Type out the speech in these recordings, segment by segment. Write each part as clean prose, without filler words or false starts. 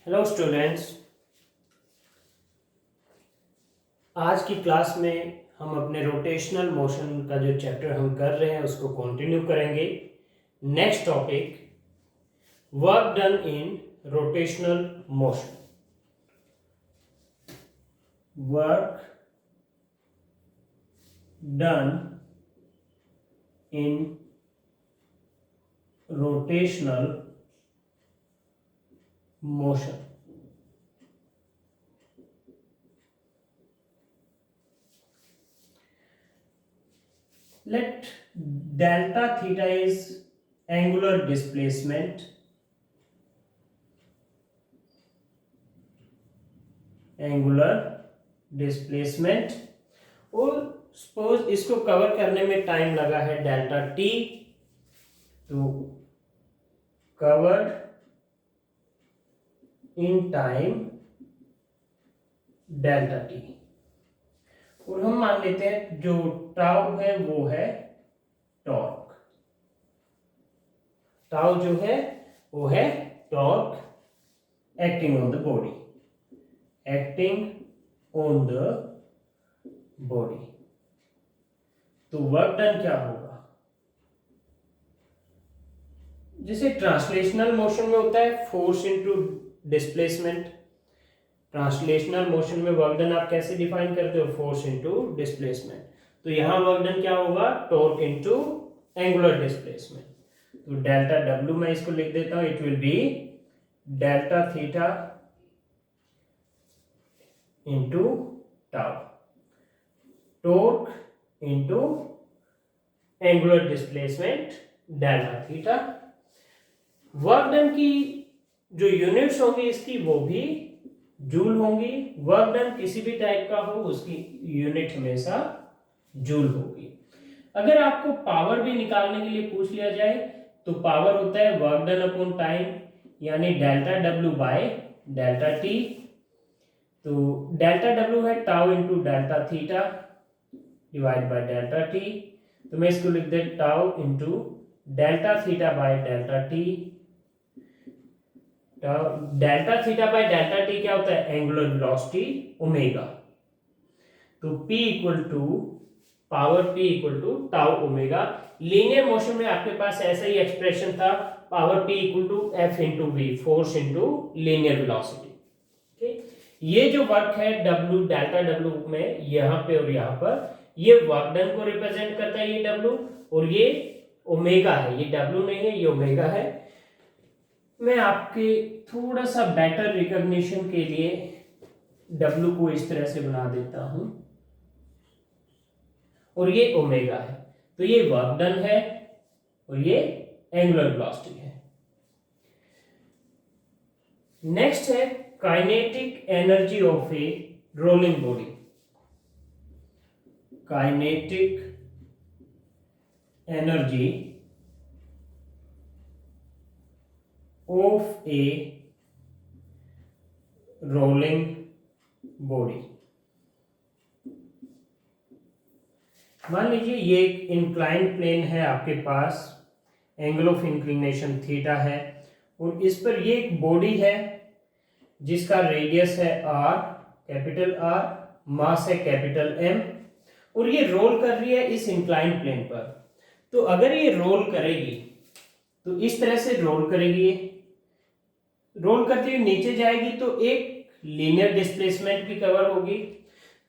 Hello students. आज की class में हम अपने रोटेशनल मोशन का जो चैप्टर हम कर रहे हैं उसको कंटिन्यू करेंगे। Next topic, work done in rotational motion. Work done in rotational motion. Let delta theta is angular displacement, और सपोज इसको कवर करने में टाइम लगा है डेल्टा टी, तो covered in time delta T, और हम मान लेते हैं जो टाउ है वो है टॉर्क। टाउ जो है वो है torque acting on the body, तो वर्क डन क्या होगा? जैसे ट्रांसलेशनल मोशन में होता है force into displacement. Translational motion में वर्क डन आप कैसे डिफाइन करते हो? Force into displacement. तो यहां वर्क डन क्या होगा? Torque into angular displacement. तो डेल्टा डब्ल्यू मैं इसको लिख देता हूं, it will be delta theta into tau, torque into angular displacement delta theta. Work done की जो यूनिट्स होंगी इसकी वो भी जूल होंगी। वर्क डन किसी भी टाइप का हो उसकी यूनिट हमेशा जूल होगी। अगर आपको पावर भी निकालने के लिए पूछ लिया जाए तो पावर होता है वर्क डन अपॉन टाइम, यानी delta W by delta T. तो डेल्टा डब्ल्यू है tau into delta theta divide by delta T. तो मैं इसको लिख दे tau into delta theta by delta T. Delta theta by delta T क्या होता है? Angular velocity omega. तो P equal to power P equal to tau omega. Linear motion में आपके पास ऐसा ही एक्सप्रेशन था, power P equal to F into v, force into linear velocity. ये जो वर्क है W डेल्टा W में यहाँ पे और यहाँ पर, ये वर्क डन को रिप्रेजेंट करता है ये W, और ये ओमेगा है, ये W नहीं है ये ओमेगा है। मैं आपके थोड़ा सा बेटर रिकॉग्निशन के लिए W को इस तरह से बना देता हूं, और ये ओमेगा है। तो ये वर्क डन है और ये एंगुलर वेलोसिटी है। नेक्स्ट है kinetic energy of a rolling body. Kinetic energy of a rolling body. मान लीजिए ये एक इंक्लाइंड प्लेन है आपके पास, एंगल ऑफ इंक्लिनेशन थीटा है, और इस पर ये एक बॉडी है जिसका रेडियस है r, कैपिटल R, मास है कैपिटल M, और ये रोल कर रही है इस इंक्लाइंड प्लेन पर। तो अगर ये रोल करेगी तो इस तरह से रोल करेगी, रोल करते हुए नीचे जाएगी तो एक लीनियर डिस्प्लेसमेंट भी कवर होगी।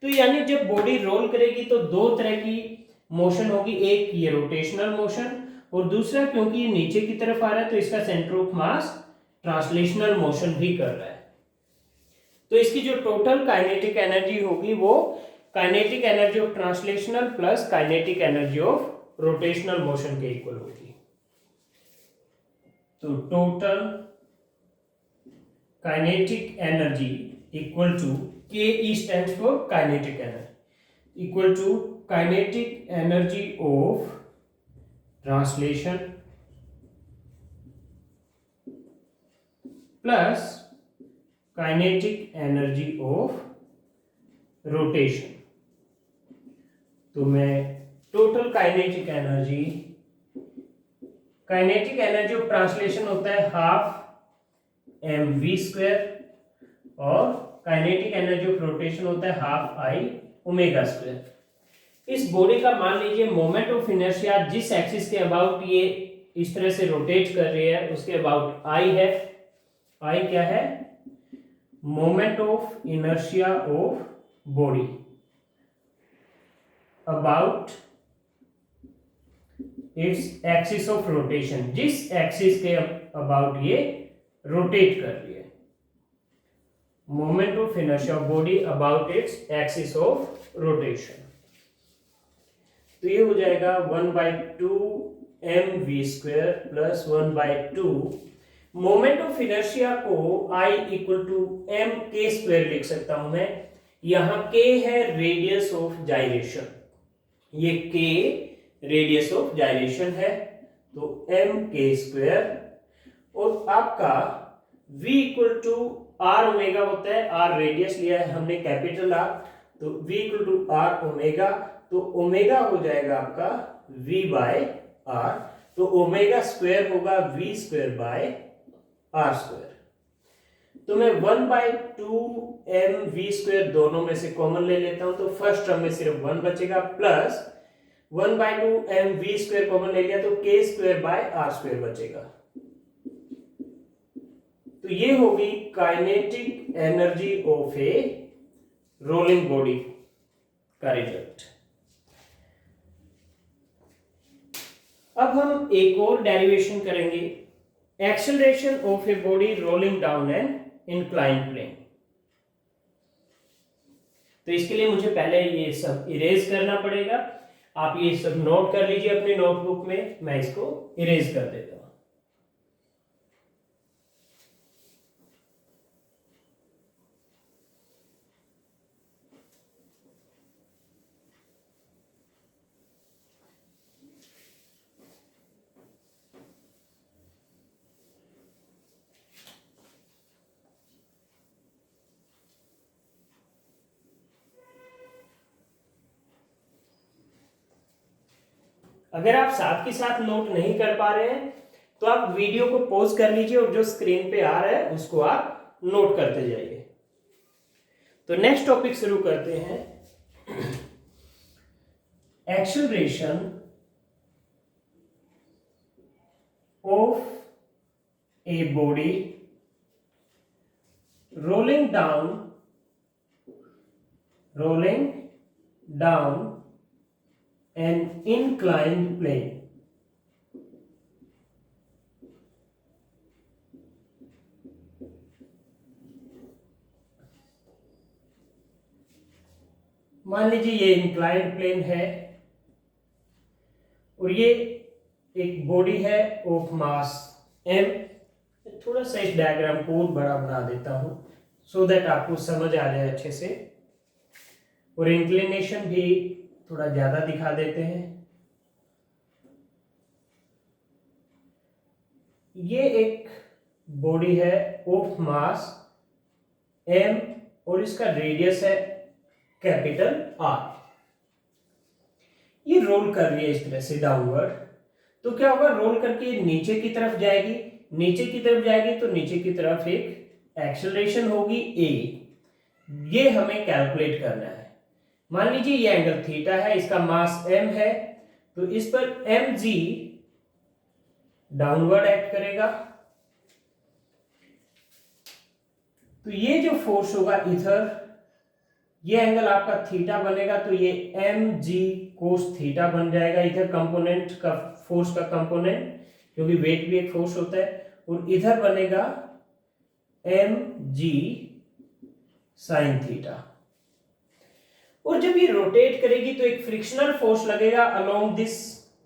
तो यानी जब बॉडी रोल करेगी तो दो तरह की मोशन होगी, एक ये रोटेशनल मोशन, और दूसरा क्योंकि ये नीचे की तरफ आ रहा है तो इसका centre of mass translational motion भी कर रहा है। तो इसकी जो टोटल काइनेटिक एनर्जी होगी वो kinetic energy of translational plus kinetic energy of rotational motion के इक्वल होगी। तो total kinetic energy equal to K stands for kinetic energy, equal to kinetic energy of translation plus kinetic energy of rotation. तो मैं total kinetic energy of translation होता है half mv square और kinetic energy of rotation होता है half I omega square. इस body का मान लीजिए मोमेंट ऑफ इनर्शिया जिस एक्सिस के अबाउट ये इस तरह से रोटेट कर रही है उसके अबाउट आई है। आई क्या है? Moment of inertia of body about its axis of rotation, जिस एक्सिस के अबाउट ये रोटेट कर रही है। Moment of inertia of body about its axis of rotation. तो ये हो जाएगा 1/2 mv² plus 1/2। Moment of inertia को I इक्वल टू mk² लिख सकता हूं मैं। यहां k है रेडियस ऑफ जाइरेशन, ये k रेडियस ऑफ जाइरेशन है, तो mk²। और आपका v equal to r omega होता है, r रेडियस लिया है हमने कैपिटल R, तो v equal to r omega, तो ओमेगा हो जाएगा आपका v बाय r, तो ओमेगा स्क्वायर होगा v square by r square. तो मैं 1/2 mv² दोनों में से कॉमन ले लेता हूं, तो फर्स्ट टर्म में सिर्फ 1 बचेगा, प्लस 1/2 mv² कॉमन ले लिया तो k² बाय r² बचेगा। तो ये होगी kinetic energy of a rolling body का रिजल्ट। अब हम एक और डेरिवेशन करेंगे, acceleration of a body rolling down an inclined plane. तो इसके लिए मुझे पहले ये सब इरेज करना पड़ेगा। आप ये सब नोट कर लीजिए अपनी नोटबुक में, मैं इसको इरेज कर देता हूं। अगर आप साथ के साथ नोट नहीं कर पा रहे हैं तो आप वीडियो को पॉज कर लीजिए और जो स्क्रीन पे आ रहा है उसको आप नोट करते जाइए। तो नेक्स्ट टॉपिक शुरू करते हैं, acceleration of a body rolling down an inclined plane। मान लीजिए ये इंक्लाइंड प्लेन है और ये एक बॉडी है ऑफ मास m। थोड़ा सा इस डायग्राम को बड़ा बना देता हूं सो दैट आपको समझ आ जाए अच्छे से, और इंक्लिनेशन भी थोड़ा ज्यादा दिखा देते हैं। ये एक बॉडी है ऑफ मास m और इसका रेडियस है कैपिटल R। ये रोल कर रही है इस तरह से डाउनवर्ड, तो क्या होगा, रोल करके नीचे की तरफ जाएगी, नीचे की तरफ जाएगी तो नीचे की तरफ एक एक्सेलरेशन होगी a। ये हमें कैलकुलेट करना है। मान लीजिए ये एंगल थीटा है, इसका मास m है, तो इस पर mg डाउनवर्ड एक्ट करेगा। तो ये जो फोर्स होगा इधर, ये एंगल आपका थीटा बनेगा, तो ये mg cos थीटा बन जाएगा इधर कंपोनेंट का, फोर्स का कंपोनेंट, क्योंकि वेट भी एक फोर्स होता है, और इधर बनेगा mg sin थीटा। और जब ये रोटेट करेगी तो एक फ्रिक्शनल फोर्स लगेगा अलोंग दिस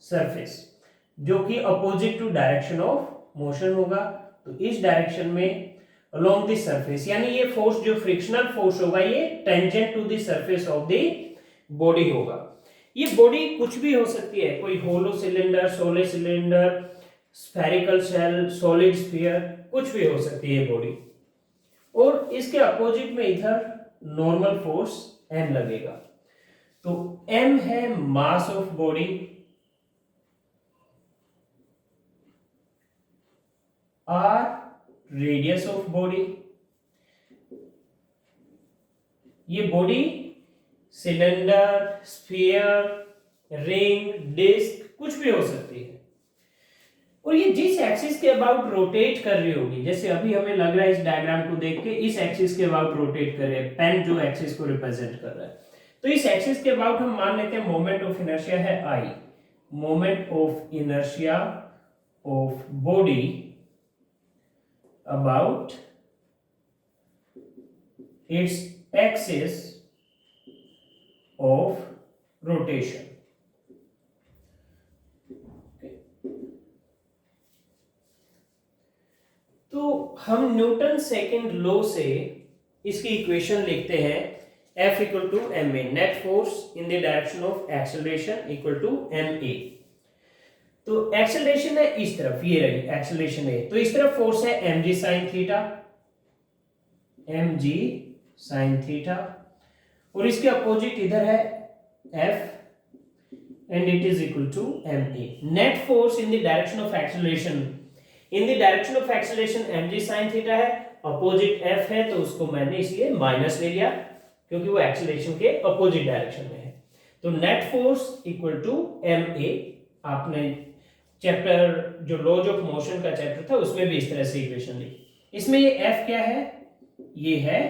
सरफेस, जो कि opposite to direction of motion होगा। तो इस डायरेक्शन में अलोंग दिस सरफेस, यानी ये फोर्स जो फ्रिक्शनल फोर्स होगा ये tangent to the surface of the body होगा। ये बॉडी कुछ भी हो सकती है, कोई hollow cylinder, solid cylinder, spherical shell, solid sphere, कुछ भी हो सकती है ये बॉडी। और इसके अपोजिट में इधर नॉर्मल फोर्स m लगेगा। तो m है mass of body, r radius of body, ये body cylinder, sphere, ring, disc कुछ भी हो सकती है, और ये जिस एक्सिस के अबाउट रोटेट कर रही होगी, जैसे अभी हमें लग रहा है इस डायग्राम को देख के इस एक्सिस के अबाउट रोटेट कर रहे हैं, पेन जो एक्सिस को रिप्रेजेंट कर रहा है, तो इस एक्सिस के अबाउट हम मान लेते हैं मोमेंट ऑफ इनर्शिया है I, moment of inertia of body about its axis of rotation. तो हम न्यूटन सेकंड लॉ से इसकी इक्वेशन लिखते हैं F equal to m a, net force in the direction of acceleration equal to m a. तो acceleration है इस तरफ, ये रही एक्सेलरेशन है, तो इस तरफ फोर्स है m g sine theta, m g sine theta, और इसके अपोजिट इधर है F and it is equal to ma. Net force in the direction of acceleration, in the direction of acceleration mg sin theta है, opposite f है, तो उसको मैंने इसलिए माइनस ले लिया क्योंकि वो एक्सेलरेशन के अपोजिट डायरेक्शन में है। तो net force equal to ma, आपने चैप्टर जो लॉज ऑफ मोशन का चैप्टर था उसमें भी इस तरह से इक्वेशन लिखी। इसमें ये f क्या है, ये है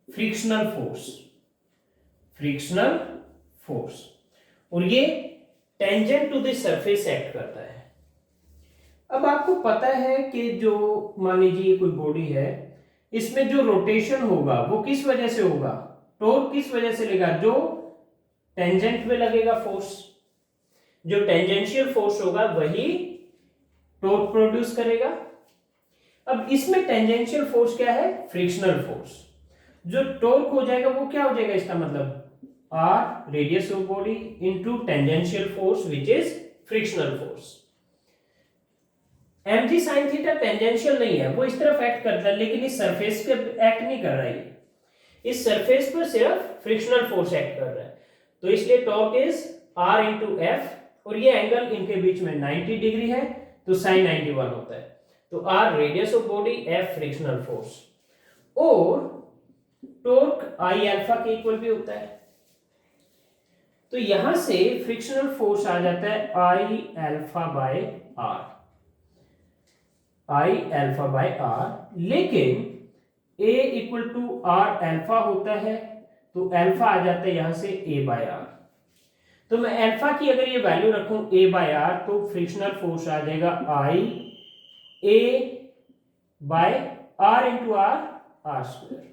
फ्रिक्शनल फोर्स, फ्रिक्शनल फोर्स, और ये tangent to the surface act करता है। अब आपको पता है कि जो मान लीजिए कोई बॉडी है, इसमें जो रोटेशन होगा वो किस वजह से होगा, टॉर्क किस वजह से लेगा, जो टेंजेंट में लगेगा फोर्स, जो टेंजेंशियल फोर्स होगा वही टॉर्क प्रोड्यूस करेगा। अब इसमें टेंजेंशियल फोर्स क्या है, फ्रिक्शनल फोर्स, जो टॉर्क हो जाएगा वो क्या हो जाएगा, इसका मतलब R radius of body into tangential force which is frictional force। mg sin theta tangential नहीं है, वो इस तरफ एक्ट करता है लेकिन इस सरफेस पे एक्ट नहीं कर रहा है, इस सरफेस पर सिर्फ फ्रिक्शनल फोर्स एक्ट कर रहा है। तो इसलिए torque is R into F, और ये एंगल इनके बीच में 90 डिग्री है तो sin 91 होता है। तो R radius of body, F frictional force, और टॉर्क I अल्फा के इक्वल भी होता है। तो यहां से फ्रिक्शनल फोर्स आ जाता है I alpha by R, I alpha by R, लेकिन A equal to R alpha होता है, तो अल्फा आ जाता है यहां से A बाय R। तो मैं अल्फा की अगर ये वैल्यू रखूं A बाय R, तो फ्रिक्शनल फोर्स आ जाएगा I A bye R into R square.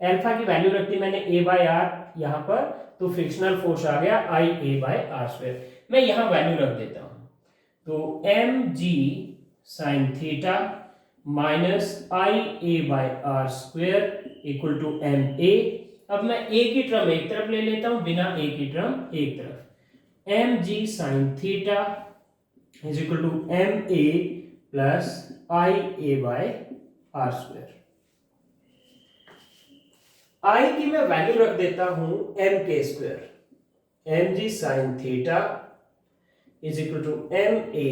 Alpha की वैल्यू रखती मैंने A बाय R यहां पर, तो फ्रिक्शनल फोर्स आ गया I A bye R square. मैं यहां वैल्यू रख देता हूं, तो mg sin theta minus I A bye R square equal to ma। अब मैं A की टर्म एक तरफ ले लेता हूं, बिना A की टर्म एक तरफ, mg sin theta is equal to ma plus I A bye R square. I की मैं वैल्यू रख देता हूं m k square, mg sin theta is equal to ma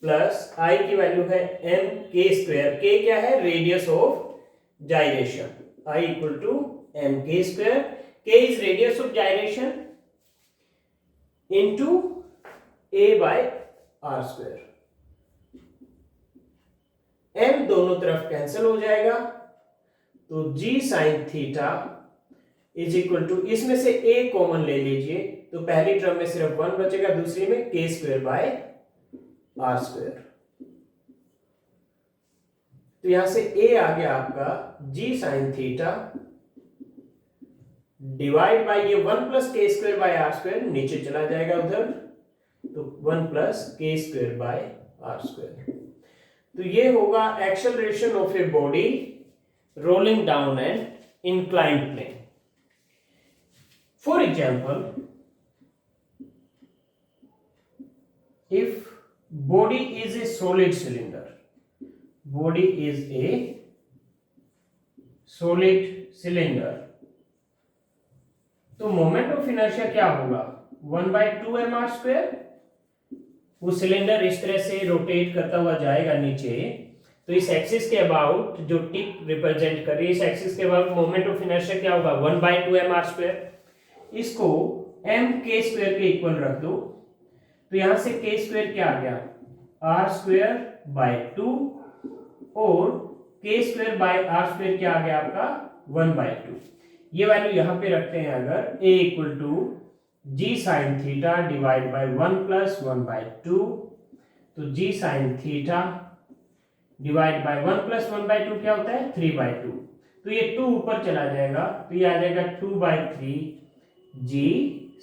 plus I की वैल्यू है m के स्क्वायर, k क्या है, radius of gyration, I equal to m k square, k is radius of gyration into a bye r square. m दोनों तरफ cancel हो जाएगा, तो g sin theta is equal to, इसमें से a common ले लीजिए, तो पहली टर्म में सिर्फ 1 बचेगा, दूसरी में k square by r square. तो यहां से a आ गया आपका g sin theta divide bye ये 1 plus k square by r square, नीचे चला जाएगा उधर, तो 1 plus k square by r square. तो ये होगा acceleration of a body rolling down an inclined plane. For example, if body is a solid cylinder, body is a solid cylinder, तो moment of inertia क्या होगा, 1/2 mr square. वो cylinder इस तरह से रोटेट करता हुआ जाएगा नीचे, तो इस एक्सिस के अबाउट जो टिप रिप्रेजेंट कर रही है, इस एक्सिस के अबाउट मोमेंट ऑफ इनर्शिया क्या होगा 1/2 mr²। इसको m k स्क्वायर के इक्वल रख दो, तो यहां से k स्क्वायर क्या आ गया r²/2 और k स्क्वायर बाय r² क्या आ गया आपका 1/2। ये वैल्यू यहां पे रखते हैं अगर a equal to g sin theta divide by 1 + 1/2, तो g sin theta divide by 1 + 1/2 क्या होता है 3/2। तो ये 2 ऊपर चला जाएगा, तो ये आ जाएगा 2/3 g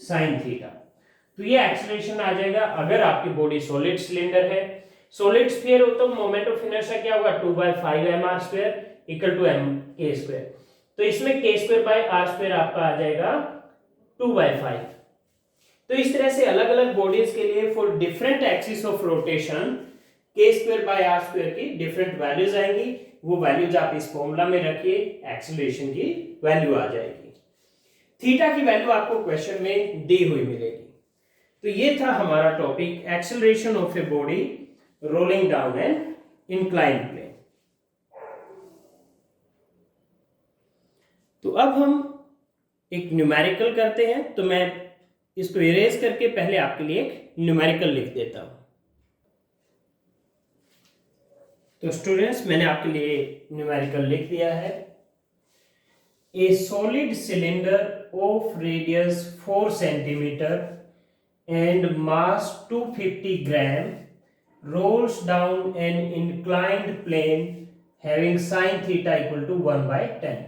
sin थीटा। तो ये एक्सेलरेशन आ जाएगा अगर आपकी बॉडी सॉलिड सिलेंडर है। सॉलिड स्फीयर हो तो मोमेंट ऑफ इनर्शिया क्या होगा 2/5 mr² equal to m k²। तो इसमें k²/r² आपका आ जाएगा 2/5। तो इस तरह से अलग अलग बॉडीज के लिए for different axis of rotation k²/r² की डिफरेंट वैल्यूज आएंगी। वो वैल्यूज आप इस फॉर्मूला में रखिए, एक्सेलरेशन की वैल्यू आ जाएगी। थीटा की वैल्यू आपको क्वेश्चन में दी हुई मिलेगी। तो ये था हमारा topic acceleration of a body rolling down an inclined plane. तो अब हम एक न्यूमेरिकल करते हैं, तो मैं इसको इरेज करके पहले आपके लिए एक न्यूमेरिकल लिख देता हूं। तो स्टूडेंट्स मैंने आपके लिए न्यूमेरिकल लिख दिया है। ए solid cylinder of radius 4 centimetre and mass 250 gram rolls down an inclined plane having sin theta equal to 1/10.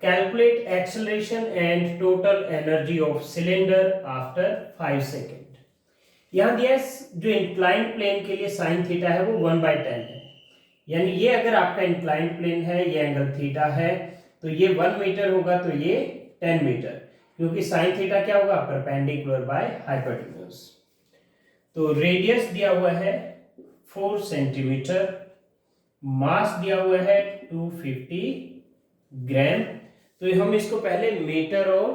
Calculate acceleration and total energy of cylinder after 5 seconds. यहाँ दिया जो इंक्लाइंड प्लेन के लिए साइन थीटा है वो 1/10 है, यानी ये अगर आपका इंक्लाइंड प्लेन है, ये एंगल थीटा है, तो ये 1 मीटर होगा, तो ये 10 मीटर, क्योंकि साइन थीटा क्या होगा परपेंडिकुलर बाय हाइपोटेन्यूज। तो रेडियस दिया हुआ है 4 सेंटीमीटर, मास दिया हुआ है 250 ग्राम। तो हम इसको पहले मीटर और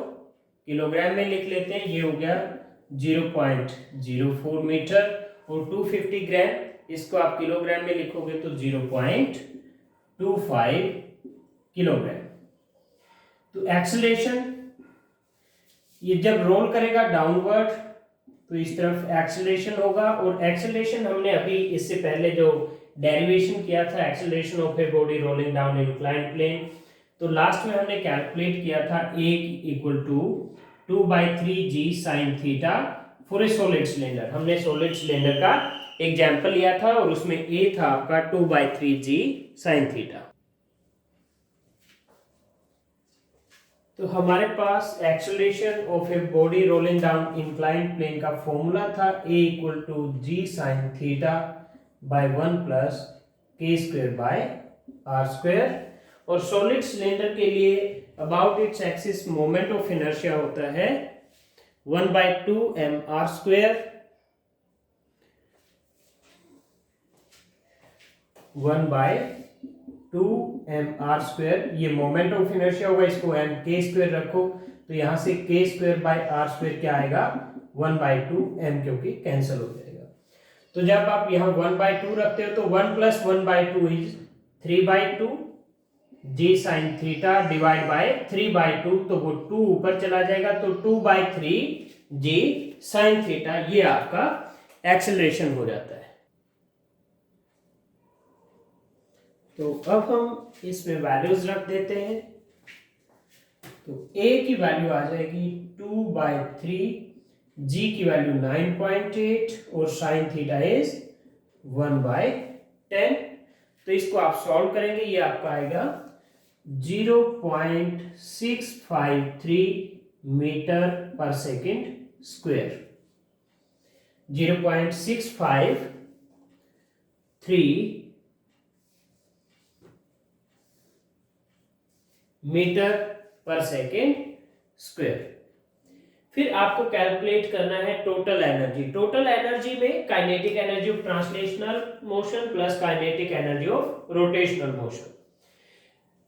किलोग्राम में लिख लेते हैं। ये हो गया 0.04 मीटर और 250 ग्राम, इसको आप किलोग्राम में लिखोगे तो 0.25 किलोग्राम। तो एक्सेलरेशन ये जब रोल करेगा डाउनवर्ड तो इस तरफ एक्सेलरेशन होगा, और एक्सेलरेशन हमने अभी इससे पहले जो डेरिवेशन किया था acceleration of a body rolling down inclined plane, तो लास्ट में हमने कैलकुलेट किया था a equal to 2/3 g sin theta for a solid cylinder. हमने सॉलिड सिलेंडर का एग्जांपल लिया था और उसमें a था आपका 2/3 g sin थीटा। तो हमारे पास acceleration of a body rolling down inclined plane का फॉर्मूला था a equal to g sin theta by 1 + k²/r²। और सॉलिड सिलेंडर के लिए about its axis moment of inertia होता है 1/2 mr², 1/2 mr²। ये मोमेंट ऑफ इनर्शिया होगा, इसको m k² रखो, तो यहां से k²/r² क्या आएगा 1/2 m, क्योंकि कैंसिल हो जाएगा। तो जब आप यहाँ 1/2 रखते हो तो 1 + 1/2 is 3/2 g sin theta divide bye 3/2, तो वो 2 ऊपर चला जाएगा, तो 2/3 g sin थीटा ये आपका एक्सेलरेशन हो जाता है। तो अब हम इसमें वैल्यूज रख देते हैं। तो a की वैल्यू आ जाएगी 2/3, g की वैल्यू 9.8 और sin थीटा इज 1/10। तो इसको आप सॉल्व करेंगे, ये आपका आएगा 0.653 मीटर पर सेकेंड स्क्वायर। 0.653 मीटर पर सेकेंड स्क्वायर। फिर आपको कैलकुलेट करना है टोटल एनर्जी। टोटल एनर्जी में kinetic energy of translational motion plus kinetic energy of rotational motion.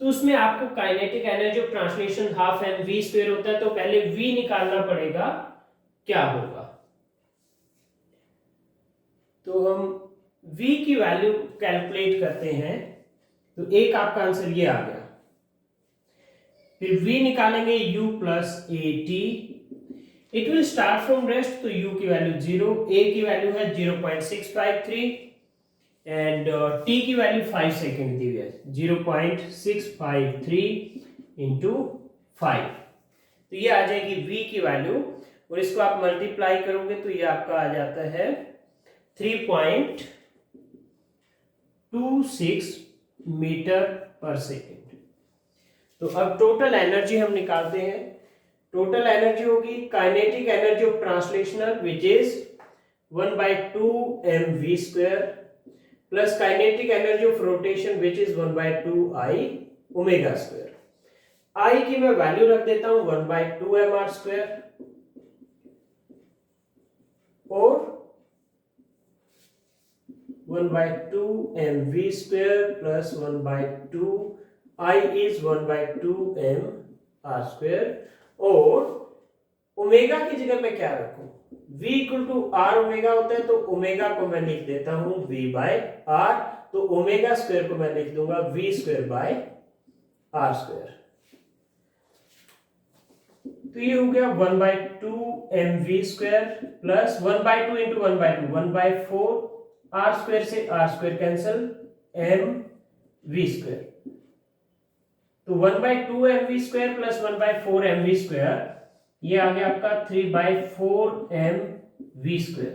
तो उसमें आपको kinetic energy of translation half mv² होता है, तो पहले v निकालना पड़ेगा, क्या होगा। तो हम v की वैल्यू कैलकुलेट करते हैं तो एक आपका आंसर ये आ गया। फिर v निकालेंगे u plus A T, it will start from rest, तो u की वैल्यू 0, a की वैल्यू है 0.653 एंड t की वैल्यू 5 सेकेंड दी हुई है 0.653 इंटू 5, तो ये आ जाएगी v की वैल्यू, और इसको आप मल्टीप्लाई करोगे तो ये आपका आ जाता है 3.26 मीटर पर सेकेंड। तो अब टोटल एनर्जी हम निकालते हैं। टोटल एनर्जी होगी kinetic energy of translational which is 1/2 mv² plus kinetic energy of rotation which is 1/2 I ω²। I की मैं वैल्यू रख देता हूं 1/2 mr² और 1/2 mv² plus 1/2 I is 1/2 mr², और ओमेगा की जगह मैं क्या रखूं, v equal to r omega होता है, तो ओमेगा को मैं लिख देता हूं v/r, तो ओमेगा स्क्वायर को मैं लिख दूंगा v²/r²। तो ये हो गया 1/2 mv² प्लस 1/2 इंटू 1/2 1/4, r² से r² कैंसल, mv², तो 1/2 mv² प्लस 1/4 mv², ये आ गया आपका 3/4 mv²।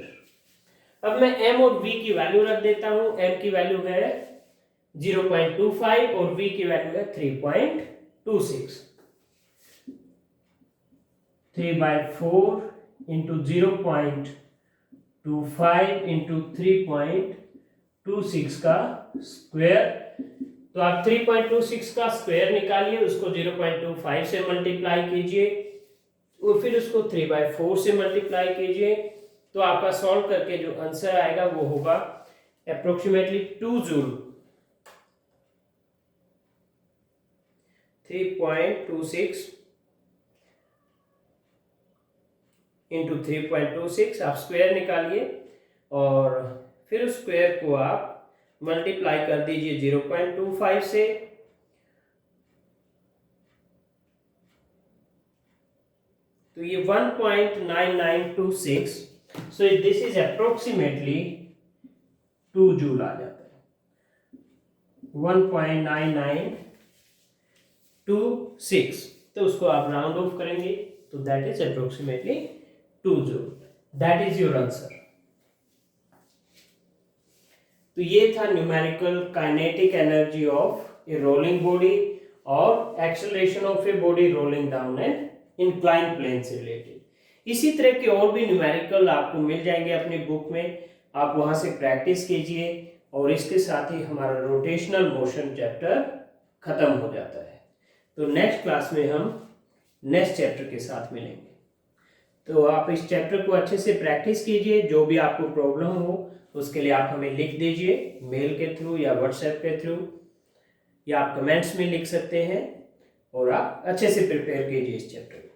अब मैं m और v की वैल्यू रख देता हूं, m की वैल्यू है 0.25 और v की वैल्यू है 3.26, 3/4 इंटू 0.25 इंटू 3.26 का स्क्वायर, तो आप 3.26 का स्क्वायर निकालिए, उसको 0.25 से मल्टीप्लाई कीजिए और फिर उसको 3/4 से मल्टीप्लाई कीजिए, तो आपका सॉल्व करके जो आंसर आएगा वो होगा अप्रोक्सीमेटली 2 जूल। 3.26 इंटू 3.26 आप स्क्वायर निकालिए और फिर उस स्क्वायर को आप मल्टीप्लाई कर दीजिए 0.25 से, तो ये 1.9926, so this is approximately 2 joule आ जाता है, 1.9926, तो उसको आप राउंड ऑफ करेंगे तो that is approximately 2 joule, that is your answer. तो ये था numerical kinetic energy of a rolling body और acceleration of a body rolling down an incline plane से रिलेटेड। इसी तरह के और भी न्यूमेरिकल आपको मिल जाएंगे अपनी बुक में, आप वहां से प्रैक्टिस कीजिए, और इसके साथ ही हमारा रोटेशनल मोशन चैप्टर खत्म हो जाता है। तो नेक्स्ट क्लास में हम नेक्स्ट चैप्टर के साथ मिलेंगे, तो आप इस चैप्टर को अच्छे से प्रैक्टिस कीजिए। जो भी आपको प्रॉब्लम हो उसके लिए आप हमें लिख दीजिए मेल के थ्रू या व्हाट्सएप के थ्रू, या आप कमेंट्स में लिख सकते हैं, और आप अच्छे से प्रिपेयर कीजिए इस चैप्टर को।